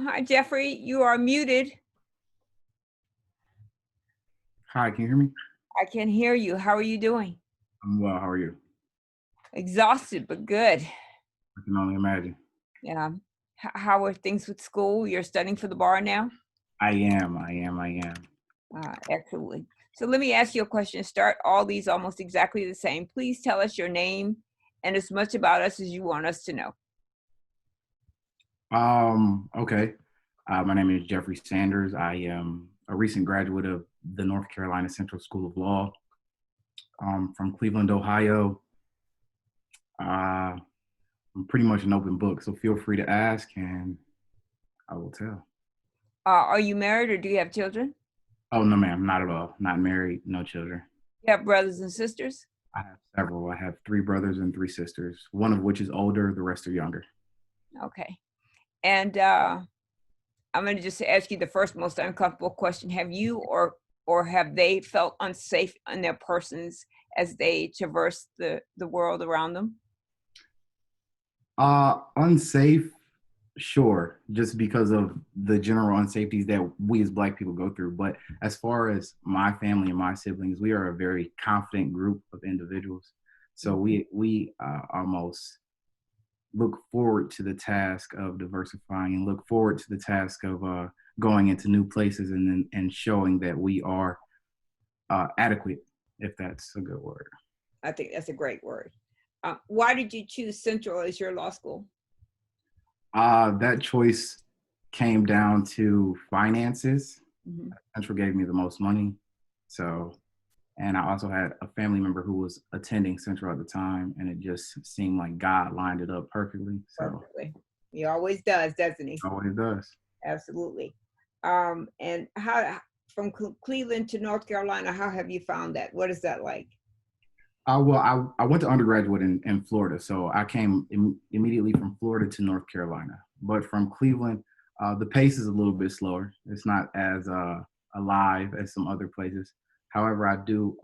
Hi, Jeffrey. You are muted. Hi, can you hear me? I can hear you. How are you doing? I'm well. How are you? Exhausted, but good. I can only imagine. Yeah. How are things with school? You're studying for the bar now? I am. Excellent. So let me ask you a question. Start all these almost exactly the same. Please tell us your name and as much about us as you want us to know. Okay. My name is Jeffrey Sanders. I am a recent graduate of the North Carolina Central School of Law, from Cleveland, Ohio. I'm pretty much an open book, so feel free to ask and I will tell. Are you married or do you have children? Oh, no, ma'am, not at all. Not married, no children. You have brothers and sisters? I have several. I have three brothers and three sisters, one of which is older, the rest are younger. Okay. And I'm going to just ask you the first most uncomfortable question. Have you or have they felt unsafe in their persons as they traverse the world around them? Unsafe, sure, just because of the general unsafeties that we as Black people go through. But as far as my family and my siblings, we are a very confident group of individuals. So we almost look forward to the task of diversifying and look forward to the task of going into new places and showing that we are adequate, if that's a good word. I think that's a great word. Why did you choose Central as your law school? That choice came down to finances. Mm-hmm. Central gave me the most money. So, and I also had a family member who was attending Central at the time, and it just seemed like God lined it up perfectly. So, Perfectly. He always does, doesn't he? always does. Absolutely. And how from Cleveland to North Carolina, how have you found that? What is that like? I went to undergraduate in Florida, so I came immediately from Florida to North Carolina. But from Cleveland, the pace is a little bit slower. It's not as alive as some other places. However, I do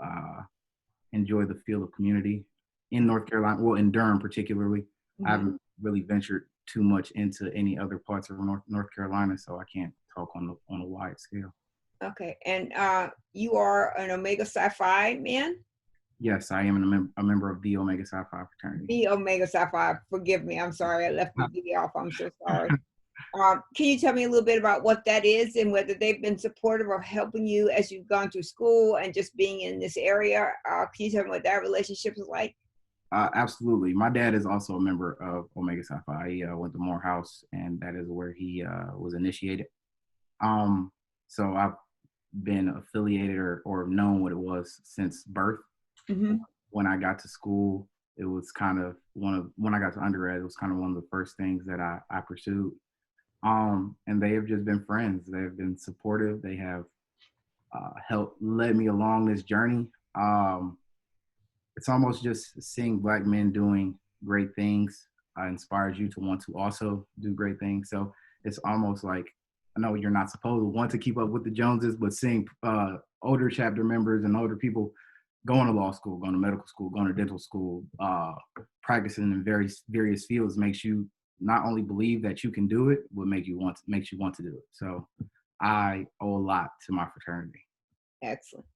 enjoy the feel of community in North Carolina, well, in Durham particularly. I Mm-hmm. haven't really ventured too much into any other parts of North Carolina, so I can't talk on a wide scale. Okay. And you are an Omega Psi Phi man? Yes, I am a member of the Omega Psi Phi fraternity. The Omega Psi Phi. Forgive me. I'm sorry. I left the D off. I'm so sorry. Can you tell me a little bit about what that is and whether they've been supportive of helping you as you've gone through school and just being in this area? Can you tell me what that relationship is like? Absolutely. My dad is also a member of Omega Psi Phi. He went to Morehouse, and that is where he was initiated. So I've been affiliated or known what it was since birth. Mm-hmm. When I got to school, it was kind of when I got to undergrad, it was kind of one of the first things that I pursued. And they have just been friends. They have been supportive. They have helped led me along this journey. It's almost just seeing Black men doing great things inspires you to want to also do great things. So it's almost like, I know you're not supposed to want to keep up with the Joneses, but seeing older chapter members and older people going to law school, going to medical school, going to dental school, practicing in various fields makes you not only believe that you can do it, but makes you want to do it. So I owe a lot to my fraternity. Excellent.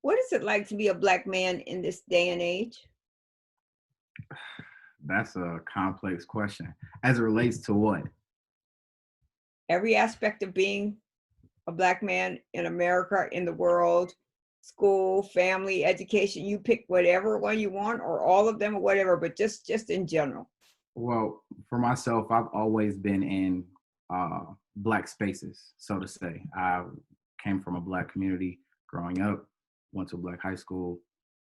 What is it like to be a Black man in this day and age? That's a complex question. As it relates to what? Every aspect of being a Black man in America, in the world, school, family, education, you pick whatever one you want or all of them or whatever, but just in general. Well, for myself, I've always been in Black spaces, so to say. I came from a Black community growing up, went to a Black high school,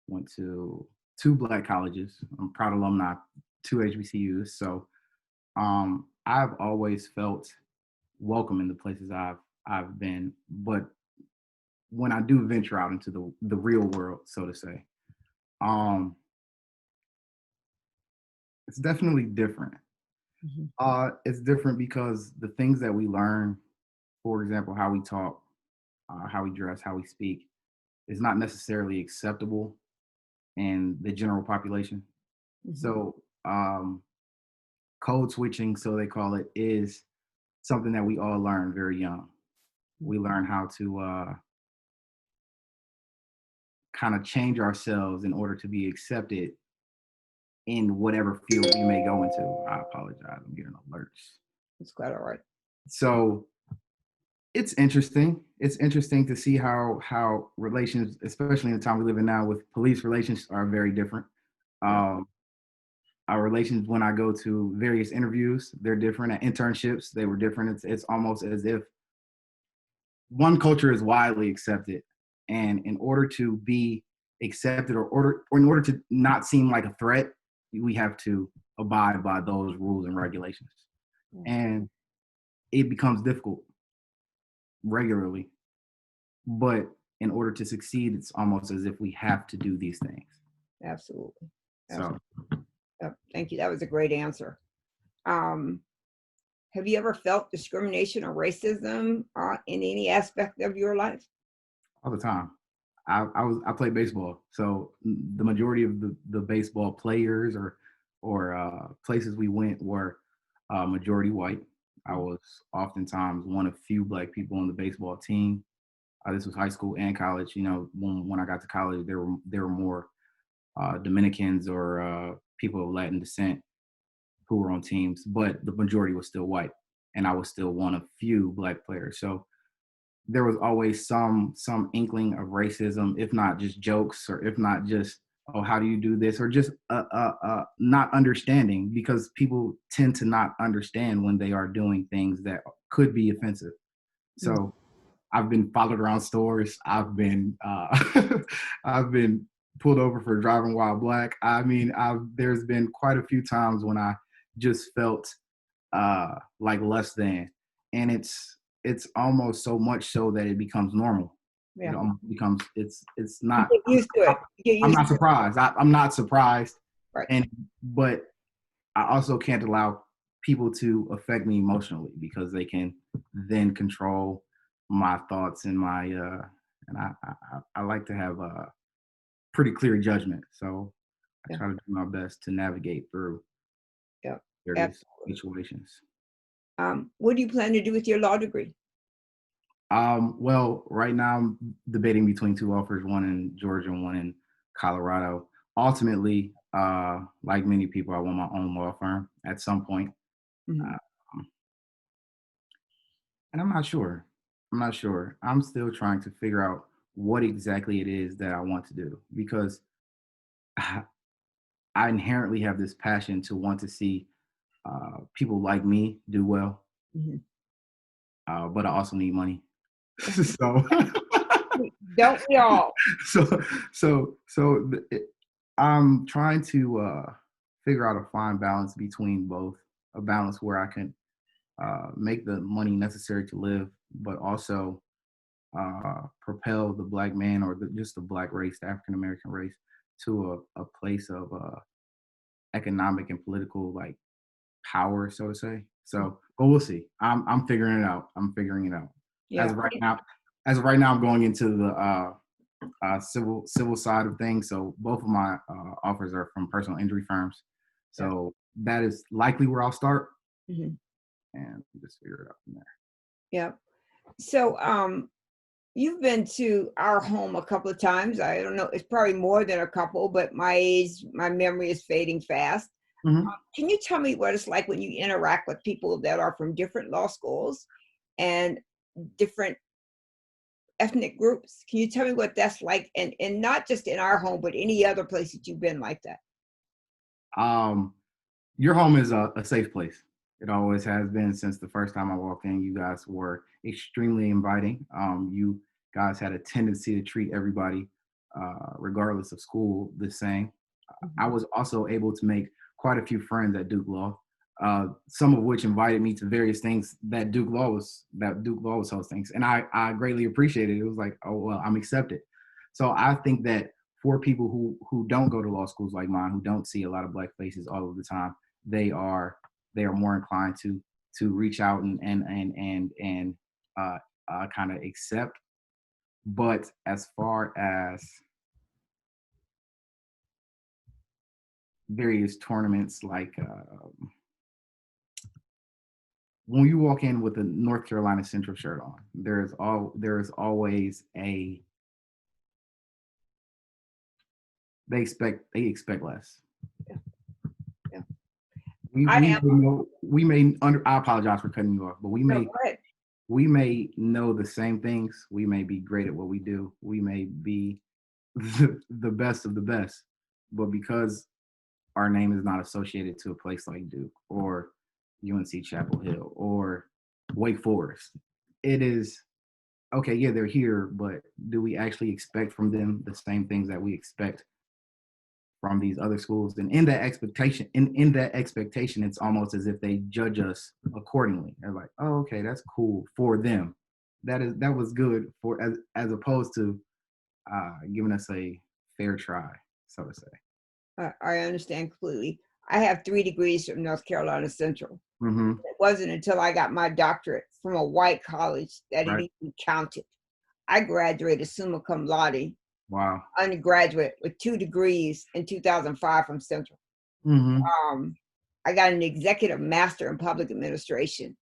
went to two Black colleges. I'm proud alumni, two HBCUs. So I've always felt welcome in the places I've been. But when I do venture out into the real world, so to say, um, it's definitely different. Mm-hmm. It's different because the things that we learn, for example, how we talk, how we dress, how we speak, is not necessarily acceptable in the general population. Mm-hmm. So code switching, so they call it, is something that we all learn very young. We learn how to kind of change ourselves in order to be accepted in whatever field we may go into. I apologize, I'm getting alerts. It's quite all right. So it's interesting. It's interesting to see how relations, especially in the time we live in now, with police relations, are very different. Our relations when I go to various interviews, they're different. At internships, they were different. It's almost as if one culture is widely accepted, and in order to be accepted, or in order to not seem like a threat, we have to abide by those rules and regulations, and it becomes difficult regularly. But in order to succeed, it's almost as if we have to do these things. Absolutely. So, Thank you. That was a great answer. Have you ever felt discrimination or racism in any aspect of your life? all the time. I played baseball, so the majority of the baseball players or places we went were majority white. I was oftentimes one of few black people on the baseball team. This was high school and college. You know, when I got to college, there were more Dominicans or people of Latin descent who were on teams, but the majority was still white, and I was still one of few black players. So there was always some inkling of racism, if not just jokes, or if not just, oh, how do you do this, or just not understanding, because people tend to not understand when they are doing things that could be offensive. So I've been followed around stores. I've been I've been pulled over for driving while black. I mean, there's been quite a few times when I just felt like less than, and it's almost so much so that it becomes normal. Yeah. It almost becomes it's You not. get used to it. You get I'm used not to it. surprised. I'm not surprised, Right. but I also can't allow people to affect me emotionally, because they can then control my thoughts and my and I like to have a pretty clear judgment. So I Yeah. try to do my best to navigate through Yeah. various Absolutely. situations. What do you plan to do with your law degree? Well, right now I'm debating between two offers, one in Georgia and one in Colorado. Ultimately, like many people, I want my own law firm at some point. Mhm. Um, and I'm not sure. I'm not sure. I'm still trying to figure out what exactly it is that I want to do, because I inherently have this passion to want to see people like me do well, Mhm. but I also need money. So, Don't we all? so, so I'm trying to figure out a fine balance between both. A balance where I can make the money necessary to live, but also propel the black man, or just the black race, the African American race, to a place of economic and political, like, power, so to say. So, but we'll see. I'm figuring it out. I'm figuring it out. As Yeah. of right now, as of right now, I'm going into the civil side of things. So both of my offers are from personal injury firms. Yeah. So that is likely where I'll start, Mhm. and just figure it out from there. Yeah. So, you've been to our home a couple of times. I don't know, it's probably more than a couple, but my age, my memory is fading fast. Mm-hmm. Can you tell me what it's like when you interact with people that are from different law schools and different ethnic groups? Can you tell me what that's like? And not just in our home, but any other place that you've been like that? Um, your home is a safe place. It always has been since the first time I walked in. You guys were extremely inviting. You guys had a tendency to treat everybody, regardless of school, the same. I Mhm. was also able to make quite a few friends at Duke Law, some of which invited me to various things that Duke Law was hosting, and I greatly appreciated it. It was like, oh well, I'm accepted. So I think that for people who don't go to law schools like mine, who don't see a lot of black faces all of the time, they are more inclined to reach out and kind of accept. But as far as various tournaments like when you walk in with a North Carolina Central shirt on, there is always a they expect less. Yeah, yeah. I We am. know we may under I apologize for cutting you off, but No, go ahead. we may know the same things. We may be great at what we do. We may be the best of the best, but because our name is not associated to a place like Duke or UNC Chapel Hill or Wake Forest, it is okay. Yeah, they're here, but do we actually expect from them the same things that we expect from these other schools? And in that expectation, it's almost as if they judge us accordingly. They're like, oh, okay, that's cool for them. That was good for as opposed to giving us a fair try, so to say. I understand completely. I have 3 degrees from North Carolina Central. Mm-hmm. It wasn't until I got my doctorate from a white college that it Right. even counted. I graduated summa cum laude, Wow. undergraduate with 2 degrees in 2005 from Central. Mm-hmm. Um, I got an executive master in public administration.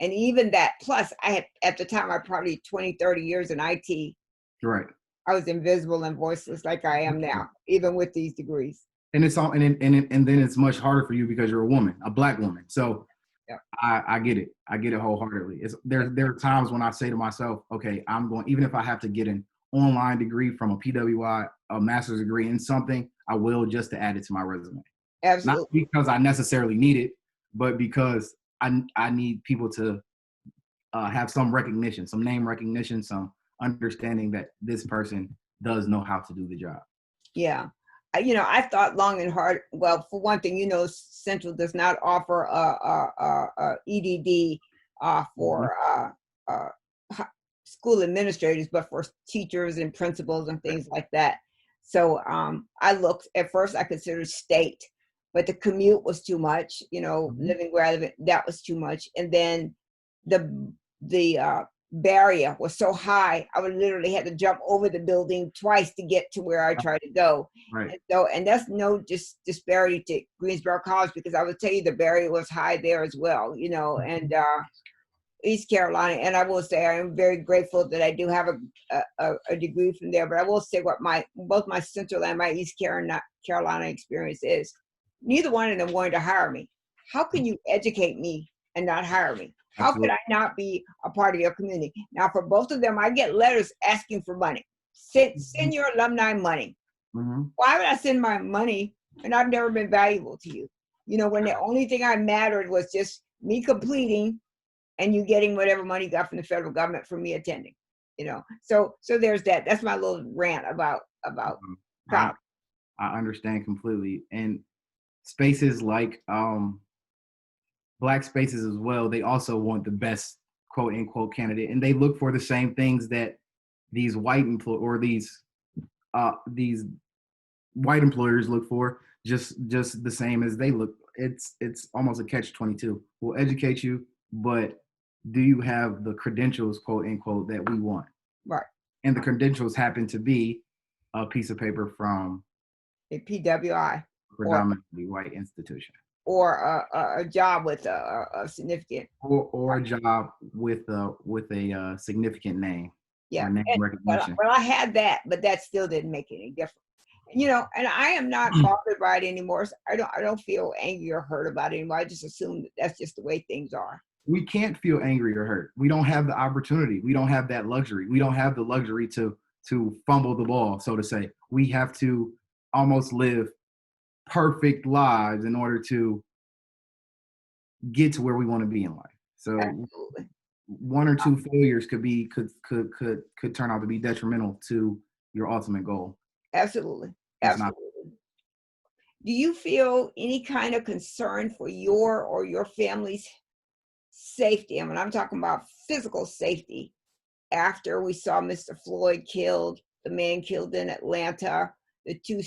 And even that, plus I had, at the time, I probably 20, 30 years in IT. Right. I was invisible and voiceless like I am now, even with these degrees. And it's all and then it's much harder for you because you're a woman, a Black woman. So Yeah. I get it. I get it wholeheartedly. There are times when I say to myself, okay, I'm going, even if I have to get an online degree from a PWI, a master's degree in something, I will, just to add it to my resume. Not Absolutely. because I necessarily need it, but because I need people to have some recognition, some name recognition, some understanding that this person does know how to do the job. Yeah. I thought long and hard. Well, for one thing, Central does not offer a EDD Mhm. for school administrators, but for teachers and principals and things like that. So I looked at first. I considered state, but the commute was too much. Mhm. Living where I live, that was too much. And then the barrier was so high, I would literally had to jump over the building twice to get to where I tried to go. Right. And that's no disparity to Greensboro College, because I would tell you the barrier was high there as well, and East Carolina. And I will say I am very grateful that I do have a degree from there. But I will say what both my Central and my East Carolina experience is. Neither one of them wanted to hire me. How can you educate me and not hire me? How could Absolutely. I not be a part of your community? Now, for both of them, I get letters asking for money. Send your alumni money. Mm-hmm. Why would I send my money and I've never been valuable to you? When the only thing I mattered was just me completing and you getting whatever money you got from the federal government for me attending. So there's that. That's my little rant about I college. I understand completely. And spaces like Black spaces as well, they also want the best quote unquote candidate, and they look for the same things that these these white employers look for, just the same as they look. It's almost a catch-22. We'll educate you, but do you have the credentials, quote unquote, that we want? Right. And the credentials happen to be a piece of paper from A PWI a or predominantly white institution, a job with a significant. or a job with a significant name or Yeah. name And recognition. I had that, but that still didn't make any difference. And I am not bothered by it anymore. So I don't feel angry or hurt about it anymore. I just assume that that's just the way things are. We can't feel angry or hurt. We don't have the opportunity. We don't have that luxury. We don't have the luxury to fumble the ball, so to say. We have to almost live perfect lives in order to get to where we want to be in life. So Absolutely. one or two failures could turn out to be detrimental to your ultimate goal. Absolutely. It's not. Absolutely. Do you feel any kind of concern for your or your family's safety? And when I'm talking about physical safety, after we saw Mr. Floyd killed, the man killed in Atlanta, the two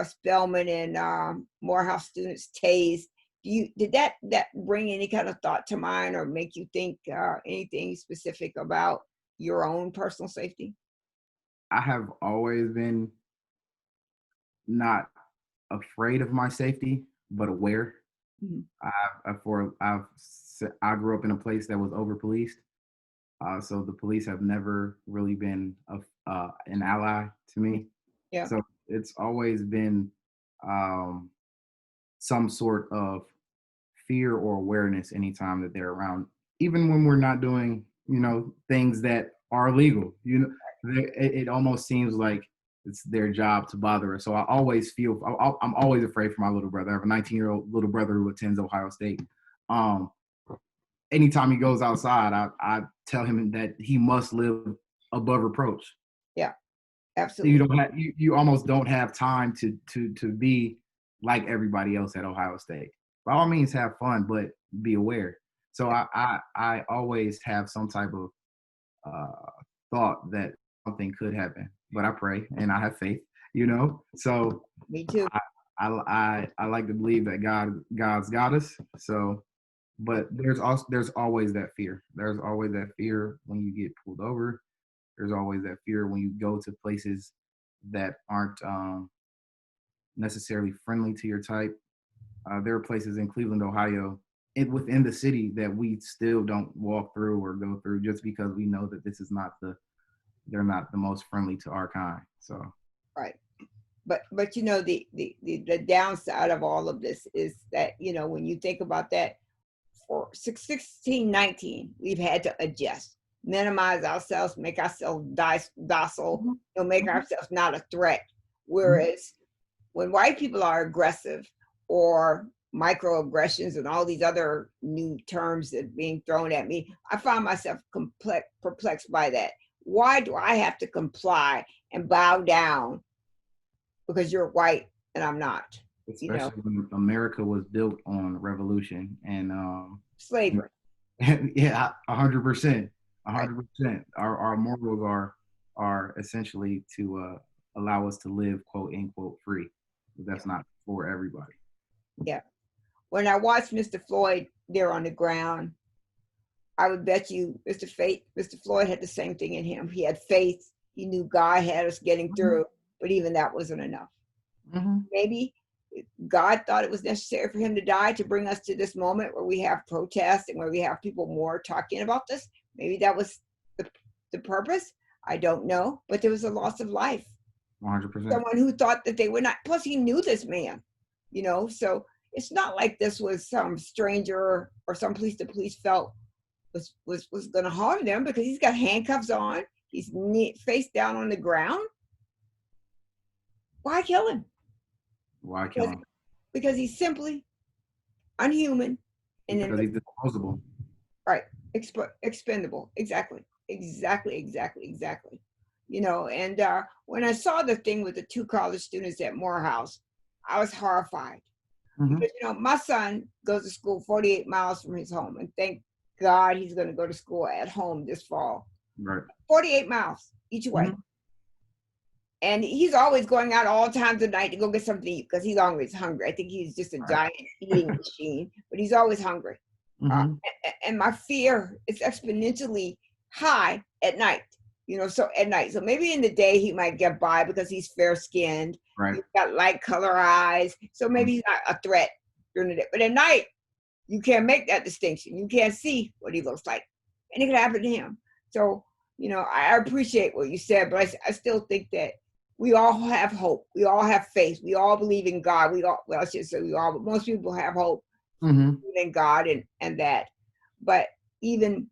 Spelman and Morehouse students tased. Did that bring any kind of thought to mind or make you think anything specific about your own personal safety? I have always been not afraid of my safety, but aware. Mhm. I grew up in a place that was over policed. So the police have never really been an ally to me. Yeah. So it's always been um, some sort of fear or awareness anytime that they're around, even when we're not doing, things that are illegal. It almost seems like it's their job to bother us. So I always feel I'm always afraid for my little brother. I have a 19-year-old little brother who attends Ohio State. Um, Anytime he goes outside, I tell him that he must live above reproach. Yeah. You Absolutely. don't have you almost don't have time to be like everybody else at Ohio State. By all means, have fun, but be aware. So I always have some type of thought that something could happen, but I pray and I have faith. So Me too. I like to believe that God's got us. So, but there's always that fear. There's always that fear when you get pulled over. There's always that fear when you go to places that aren't necessarily friendly to your type. There are places in Cleveland, Ohio, within the city that we still don't walk through or go through just because we know that they're not the most friendly to our kind. So Right. But the downside of all of this is that, when you think about that, for 16, 19, we've had to adjust, minimize ourselves, make ourselves docile, Mhm. make Mhm. ourselves not a threat. Mhm. Whereas when white people are aggressive, or microaggressions and all these other new terms that are being thrown at me, I find myself perplexed by that. Why do I have to comply and bow down because you're white and I'm not? You know, Especially when America was built on revolution and slavery. yeah, 100%, Right. 100%. Our morals are essentially to allow us to live quote unquote free. But Yeah. that's not for everybody. Yeah. When I watched Mr. Floyd there on the ground, I would bet you Mr. Floyd had the same thing in him. He had faith. He knew God had us getting Mhm. through, but even that wasn't enough. Mhm. Maybe God thought it was necessary for him to die to bring us to this moment where we have protests and where we have people more talking about this. Maybe that was the, the purpose. I don't know, but there was a loss of life. 100%. Someone who thought that they were not, plus he knew this man, so it's not like this was some stranger or some police the police felt was going to harm them, because he's got handcuffs on. He's face down on the ground. Why kill him? Why kill Because him? he's simply unhuman, and then Because he's disposable. right, expendable. Exactly, exactly, exactly, exactly. And when I saw the thing with the two college students at Morehouse, I was horrified, Hmm. because my son goes to school 48 miles from his home, and thank God he's going to go to school at home this fall. Right. 48 miles each way. Hmm. And he's always going out all times of night to go get something to eat, because he's always hungry. I think he's just a Right. giant eating machine, but he's always hungry. Uh, Hmm. and my fear is exponentially high at night. So at night. So maybe in the day he might get by because he's fair skinned. Right. He's got light color eyes. So maybe he's not a threat during the day. But at night, you can't make that distinction. You can't see what he looks like. And it could happen to him. So, I appreciate what you said, but I still think that we all have hope. We all have faith. We all believe in God. Well, I should say we all, but most people have hope Hmm. in God and that. But even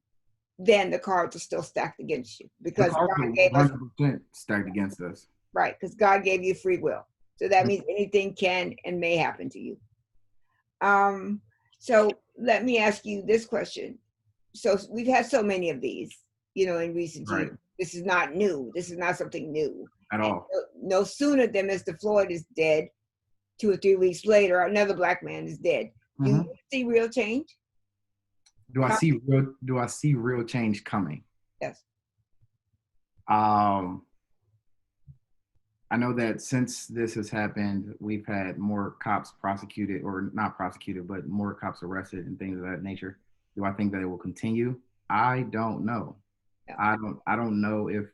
then, the cards are still stacked against you, The because cards God are gave us, 100% stacked against us. right, because God gave you free will. So that means anything can and may happen to you. Um, so let me ask you this question. So we've had so many of these, in recent Right. years. This is not new. This is not something new. At And all. no sooner than Mr. Floyd is dead, 2 or 3 weeks later, another black man is dead. Do you Hmm. see real change? Do I see real change coming? Yes. Um, I know that since this has happened, we've had more cops prosecuted, or not prosecuted, but more cops arrested and things of that nature. Do I think that it will continue? I don't know. Yeah. I don't know if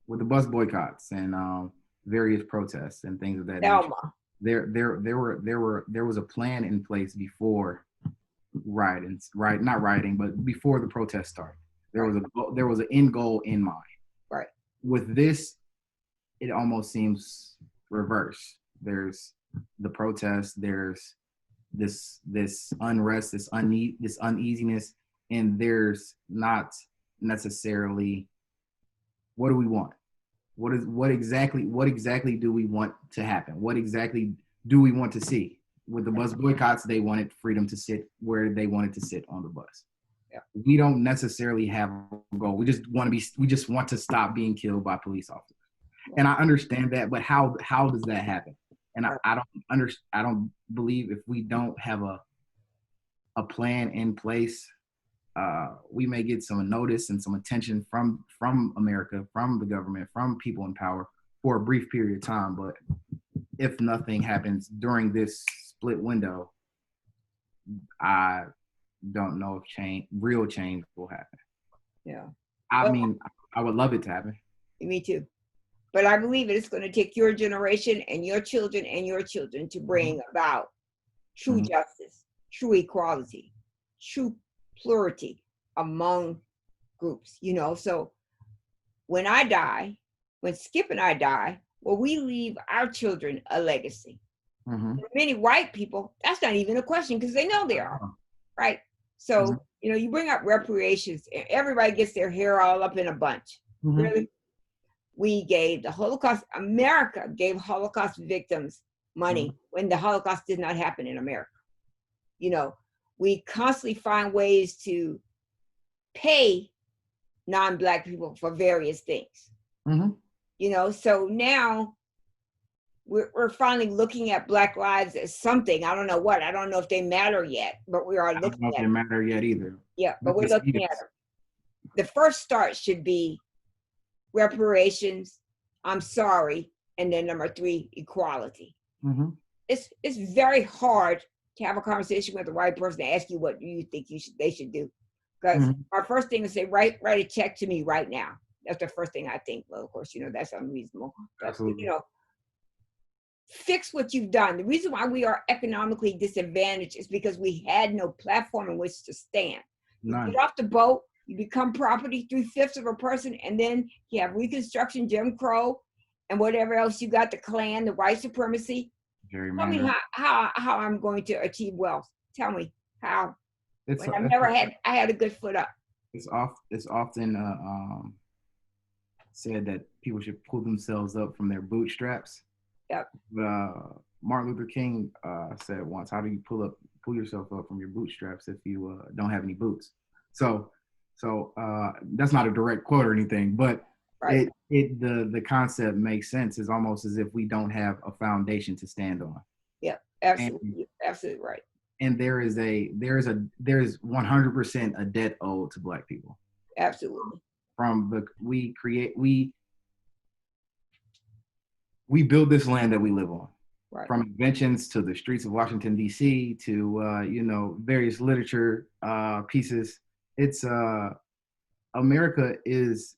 with the bus boycotts and various protests and things of that nature. Selma. there was a plan in place before not rioting, but before the protest started. Right. There was an end goal in mind. Right. With this, it almost seems reverse. There's the protest, there's this unrest, this uneasiness, and there's not necessarily what do we want? What exactly do we want to happen? What exactly do we want to see? With the bus boycotts, they wanted freedom to sit where they wanted to sit on the bus. Yeah. We don't necessarily have a goal. We just want to stop being killed by police officers. Right. And I understand that, but how does that happen? And I don't believe if we don't have a plan in place, we may get some notice and some attention from America, from the government, from people in power for a brief period of time. But if nothing happens during this split window, I don't know if real change will happen. Yeah. I mean, I would love it to happen. Me too. But I believe it's going to take your generation and your children to bring about true justice, true equality, true plurality among groups, So when I die, when Skip and I die, well, we leave our children a legacy. For many white people, that's not even a question because they know they are, right? So, you bring up reparations, and everybody gets their hair all up in a bunch. Really? We gave the Holocaust, America gave Holocaust victims money when the Holocaust did not happen in America. We constantly find ways to pay non-Black people for various things. So now we're finally looking at Black lives as something. I don't know what. I don't know if they matter yet, but we are looking at them. I don't know if they matter yet either. Yeah, but we're looking at them. The first start should be reparations, I'm sorry, and then number 3, equality. It's very hard to have a conversation with a white person and ask you what you think they should do. Because our first thing is say, write a check to me right now. That's the first thing I think. Well, of course, that's unreasonable. Absolutely. Fix what you've done. The reason why we are economically disadvantaged is because we had no platform in which to stand. You get off the boat, you become property 3/5 of a person, and then you have Reconstruction, Jim Crow, and whatever else you got, the Klan, the white supremacy. Tell me how I'm going to achieve wealth. Tell me how. I had a good foot up. It's often said that people should pull themselves up from their bootstraps. Yep. Martin Luther King said once, "How do you pull yourself up from your bootstraps if you don't have any boots?" So that's not a direct quote or anything, but the concept makes sense. It's almost as if we don't have a foundation to stand on. Yeah, absolutely, absolutely right. And there is 100% a debt owed to Black people. Absolutely. We build this land that we live on. Right. From inventions to the streets of Washington, D.C., to various literature pieces. It's America is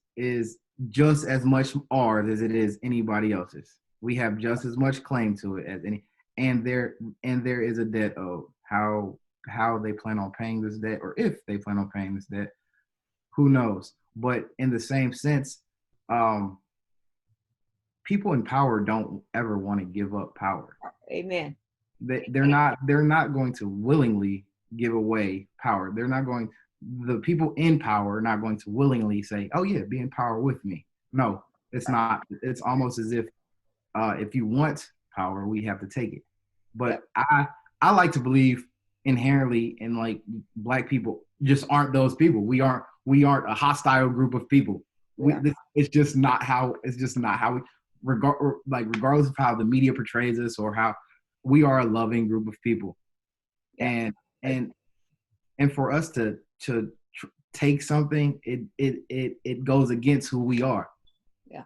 just as much ours as it is anybody else's. We have just as much claim to it as any, and there is a debt owed. How they plan on paying this debt, or if they plan on paying this debt, who knows? But in the same sense, people in power don't ever want to give up power. Amen. They're not going to willingly give away power. The people in power are not going to willingly say, "Oh yeah, be in power with me." No, it's not. It's almost as if you want power, we have to take it. But I like to believe inherently in Black people just aren't those people. We aren't a hostile group of people. It's just not how we regardless of how the media portrays us or how we are a loving group of people. And for us to take something, it goes against who we are. Yeah.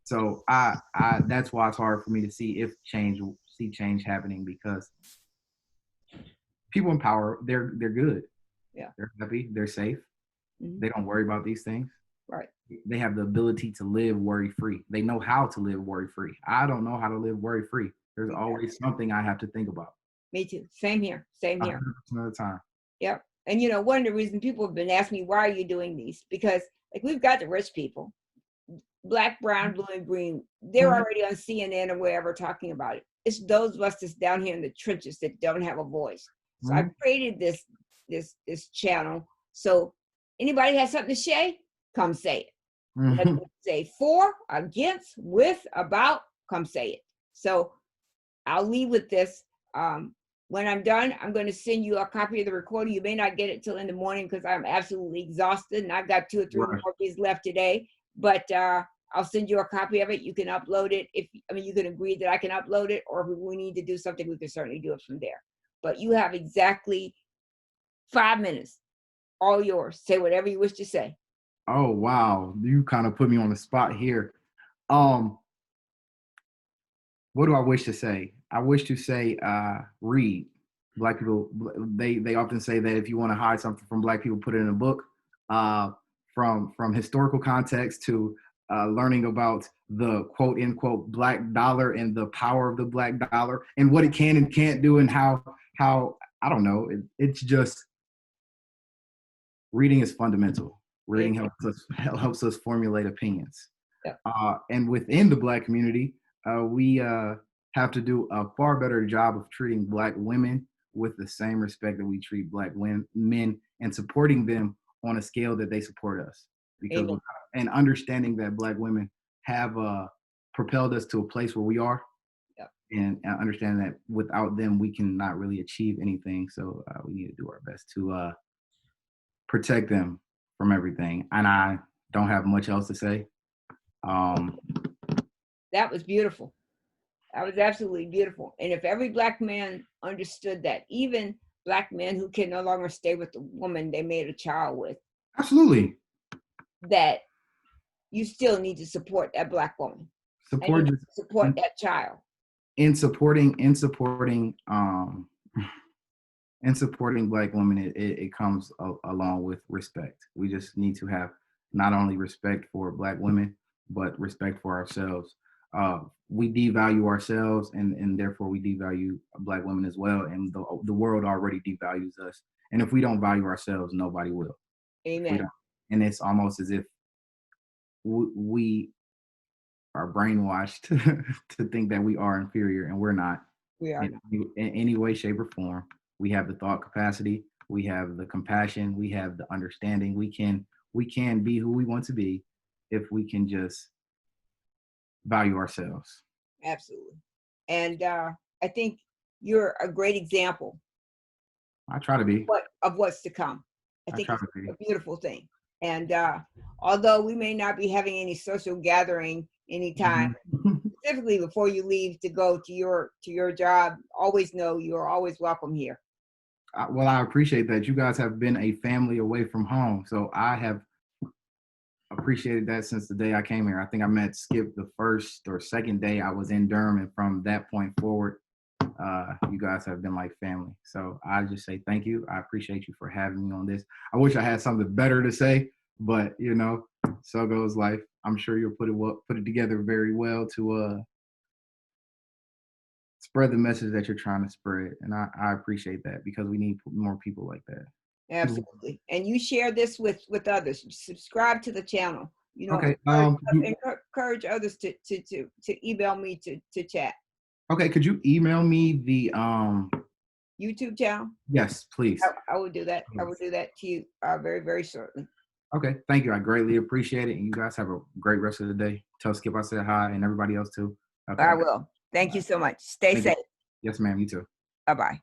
So I that's why it's hard for me to see change happening, because people in power, they're good. Yeah. They're happy. They're safe. They don't worry about these things. Right. They have the ability to live worry-free. They know how to live worry-free. I don't know how to live worry-free. There's always something I have to think about. Me too. Same here. Same here. 100% of the time. Yep. And you know, one of the reasons people have been asking me, why are you doing these? Because like we've got the rich people, black, brown, blue, and green. They're Mhm. already on CNN or wherever talking about it. It's those of us that's down here in the trenches that don't have a voice. So I Mhm. created this channel. So anybody has something to say, come say it. Whether Mhm. you say for, against, with, about, come say it. So I'll leave with this. When I'm done, I'm going to send you a copy of the recording. You may not get it till in the morning because I'm absolutely exhausted and I've got 2 or 3 Right. more days left today. But I'll send you a copy of it. You can upload it. You can agree that I can upload it, or if we need to do something, we can certainly do it from there. But you have exactly 5 minutes, all yours. Say whatever you wish to say. Oh wow, you kind of put me on the spot here. Um, what do I wish to say? I wish to say, read. Black people, they often say that if you want to hide something from black people, put it in a book. Uh, from historical context to learning about the quote unquote black dollar and the power of the black dollar and what it can and can't do, and how I don't know. It's just reading is fundamental. Reading Amen. helps us formulate opinions. Yeah. And within the Black community, we have to do a far better job of treating Black women with the same respect that we treat Black men, and supporting them on a scale that they support us. Because Amen. and understanding that Black women have propelled us to a place where we are, Yeah. and understanding that without them we cannot really achieve anything. So we need to do our best to protect them from everything. And I don't have much else to say. Um, That was beautiful. That was absolutely beautiful. And if every black man understood that, even black men who can no longer stay with the woman they made a child with, Absolutely. that you still need to support that black woman and you Support need just to support in, that child. in supporting Black women, it comes along with respect. We just need to have not only respect for Black women, but respect for ourselves. We devalue ourselves, and therefore we devalue Black women as well. And the world already devalues us. And if we don't value ourselves, nobody will. If we Amen. don't, and it's almost as if we are brainwashed to think that we are inferior, and we're not. We are. In any way, shape, or form. We have the thought capacity, we have the compassion, we have the understanding. We can be who we want to be if we can just value ourselves. Absolutely. And I think you're a great example I try to be. of what's to come. I I think try it's to be. a beautiful thing. And although we may not be having any social gathering anytime, Mhm. specifically before you leave to go to your job, always know you're always welcome here. Well, I appreciate that. You guys have been a family away from home, so I have appreciated that since the day I came here. I think I met Skip the first or second day I was in Durham, and from that point forward, you guys have been like family. So I just say thank you. I appreciate you for having me on this. I wish I had something better to say, but so goes life. I'm sure you'll put it together very well to spread the message that you're trying to spread, and I appreciate that because we need more people like that. Absolutely. And you share this with others. Subscribe to the channel. Okay. Encourage others to email me to chat. Okay. Could you email me the YouTube channel. Yes, please. I will do that. I will do that to you very, very shortly. Okay. Thank you. I greatly appreciate it. And you guys have a great rest of the day. Tell Skip I said hi, and everybody else too. Okay. I will. Thank you so much. Stay Thank you. safe. Yes, ma'am. You too. Bye-bye.